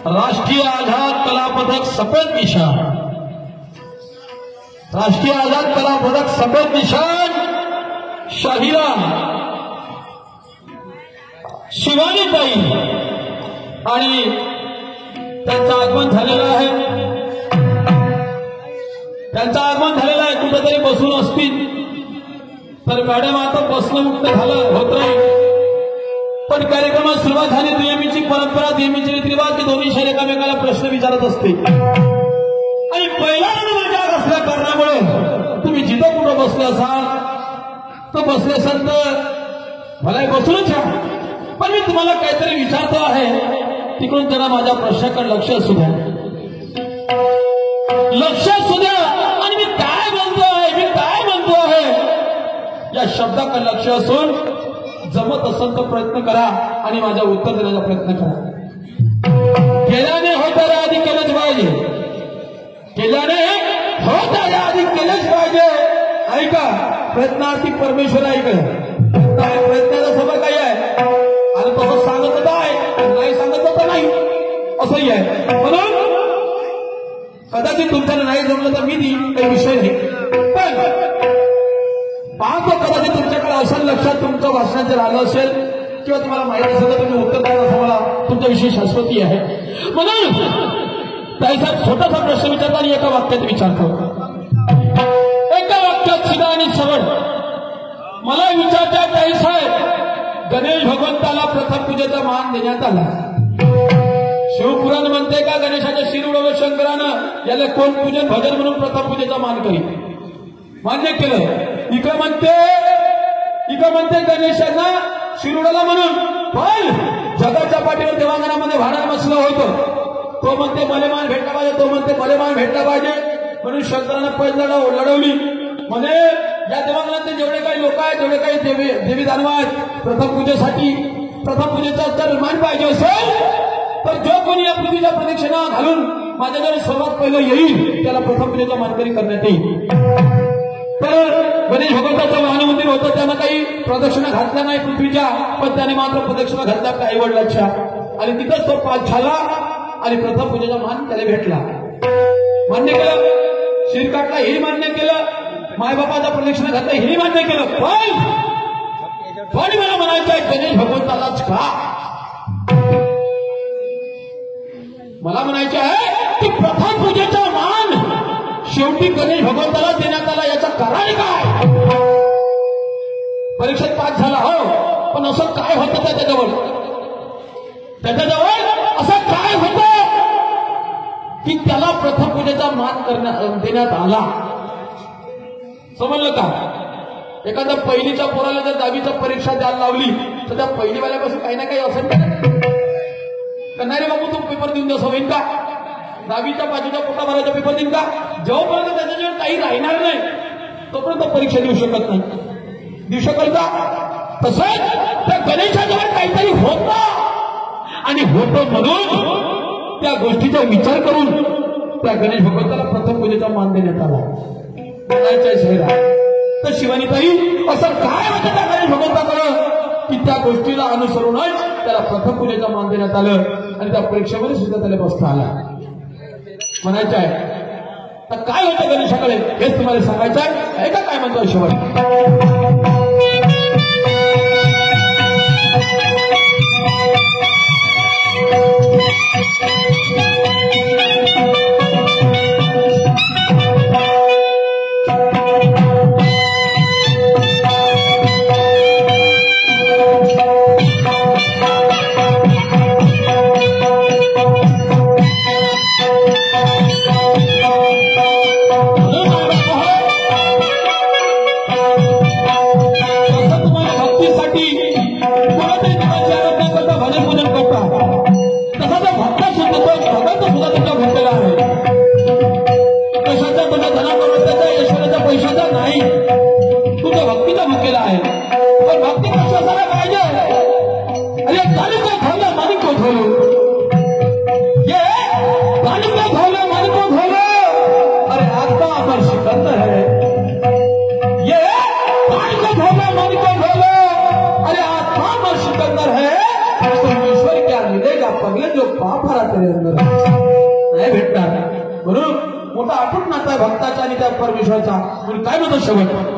राष्ट्रीय आझाद कला पदक सफेद निशान, राष्ट्रीय आझाद कला पदक सफेद निशान शाहिरा शिवानीताई आणि त्यांचं आगमन झालेलं आहे. त्यांचं आगमन झालेलं आहे. कुठेतरी बसून असतील तर मॅडम आता बसणं मुक्त झालं होत नाही, पण कार्यक्रमात सुरुवात झाली. नेहमीची परंपरा, नेहमीचे रीतिरिवाज, दोन्ही शहर एकामेकाला प्रश्न विचारत असते आणि पहिला नंबर जाग असल्या कारणामुळे तुम्ही जिथं कुठं बसले असाल तर बसले असाल तर मला बसूनच घ्या, पण मी तुम्हाला काहीतरी विचारतो आहे. तिकडून जरा माझ्या प्रश्नाकडे लक्ष असू द्या, लक्ष असू द्या. आणि मी काय म्हणतो आहे, मी काय म्हणतो आहे या शब्दाकडे लक्ष असून जमत असेल तर प्रयत्न करा आणि माझ्या उत्तर देण्याचा प्रयत्न करा. केल्याने होत आधी केलंच पाहिजे, केल्याने होत आधी केलंच पाहिजे. ऐका, प्रयत्नार्थी परमेश्वर ऐकलं. प्रयत्नाचा समोर काही आहे आणि तसं सांगत काय नाही, सांगत तर नाही असंही आहे. म्हणून कदाचित तुमच्याला नाही जमलं तर मी देईन, काही विषय नाही. पण पाहतो कदाचित तुमच्याकडे असेल लक्षात, तुमचं भाषणाचे राहिलं असेल किंवा तुम्हाला माहिती असेल तर तुम्ही उत्तर द्याल असं मला तुमच्याविषयी शाश्वती आहे. म्हणून त्याचा छोटासा प्रश्न विचारतो आणि एका वाक्यात विचारतो. एका वाक्यात सीधा आणि सरळ मला विचारतात ताई साहेब, गणेश भगवंताला प्रथम पूजेचा मान देण्यात आला. शिवपुराण म्हणते का गणेशाच्या शिर उडवलं शंकरानं, याला कोण पूजन भजन म्हणून प्रथम पूजेचा मान करी मान्य केलं. इकडं म्हणते गणेशांना शिर उडवला म्हणून, पण जगाच्या पाठीवर देवांगणामध्ये भांडण बसलं होतं. तो म्हणते मले मान भेटला पाहिजे, तो म्हणते मले मान भेटला पाहिजे, म्हणून शंकरानं पैल लढवली. म्हणे या देवांगणातले जेवढे काही लोक आहेत, जेवढे काही देवी दानव आहेत, प्रथम पूजेचा जर मान पाहिजे असेल तर जो कोणी या पृथ्वीच्या प्रदक्षिणा घालून माझ्याकडे सर्वात पहिलं येईल त्याला प्रथम पूजेचा मानकरी करण्यात येईल. तर गणेश भगवंताचं महामंदिर होतं, त्यानं काही प्रदक्षिणा घातल्या नाही पृथ्वीच्या, पण त्याने मात्र प्रदक्षिणा घातल्या आपल्या आईवडिलांच्या आणि तिथंच तो पाच झाला आणि प्रथम पूजेचा मान त्याला भेटला. मान्य केलं, शिर काटला हेही मान्य केलं, मायबापाचा प्रदक्षिणा घातला हेही मान्य केलं. पण मला म्हणायचं आहे गणेश भगवंतालाच का? मला म्हणायचे आहे की प्रथम पूजेचा मान शेवटी गणेश भगवंताला देण्यात आला, याचं कारण काय? परीक्षेत पास झाला हो, पण असं काय होतं त्याच्याजवळ असं काय होतं की त्याला प्रथम पूजेचा मान देण्यात आला? समजलं का? एखाद्या पहिलीच्या पोराला जर 10वीच्या परीक्षा द्यायला लावली तर त्या पहिलीवाल्यापासून काही ना काही असेल का नाही रे बाबू, तू पेपर देऊन द्या होईल का? 10वीच्या 5वीच्या पोटाभराचा पेपर देईन का? जोपर्यंत त्याच्याजवळ काही राहणार नाही तोपर्यंत परीक्षा देऊ शकत नाही. देऊ शकेल का? तसंच त्या गणेशाजवळ काहीतरी होतं आणि होतं म्हणून त्या गोष्टीचा विचार करून त्या गणेश भगवंताला प्रथम पूजेचा मान देण्यात आला. तर शिवानीताई असं काय होतं त्या गणेश भगवंताकडं की त्या गोष्टीला अनुसरूनच त्याला प्रथम पूजेचा मान देण्यात आलं आणि त्या परीक्षेमध्ये सुद्धा त्याला बसता आला. म्हणायचं आहे तर काय होतं गणेशाकडे हेच तुम्हाला सांगायचं आहे. ऐका काय म्हणतो शिवानी. अरे आत्मा पर सिकंदर है, परमेश्वर क्या मिले या पगले जो पाप हरा तरी अंदर नाही भेटणार. म्हणून मोठा अटूट नाता आहे भक्ताचा आणि त्या परमेश्वराचा. म्हणून काय म्हणतो शेवट